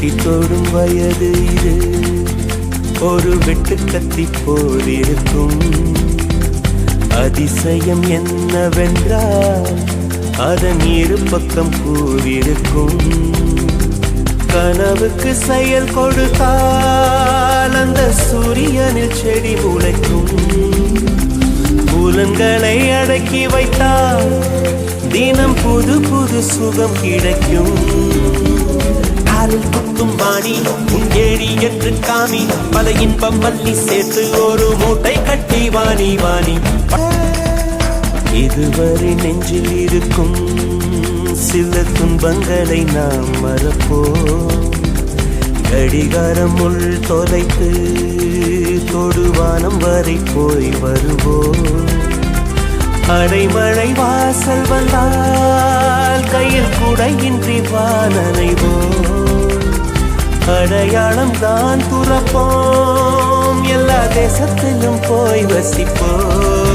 எட்டி தொடும் வயது இது, ஒரு வெட்டு கத்தி போல் இருக்கும். அதிசயம் என்னவென்றால் அதன் இரு பக்கம் பூவிருக்கும். கனவுக்கு செயல் கொடுத்தால் அந்த சூரியனில் செடி முளைக்கும். புலன்களை அடக்கி வைத்தால் தினம் புது புது சுகம் கிடைக்கும். காலில் குத்தும் வாணி உன் ஏழி என்று காமி, பல இன்பம் மல்லி சேர்த்து ஒரு மூட்டை கட்டி வாணி வாணி. இதுவரை நெஞ்சில் இருக்கும் சில துன்பங்களை நாம் மறப்போம். கடிகாரம் உள் தொலைத்து தொடுவானம் வரை போய் வருவோம். அடைமழை வாசல் வந்தால் கையில் குடையின்றி வானனைவோம். அடையாளம் தான் துறப்போம், எல்லா தேசத்திலும் போய் வசிப்போம்.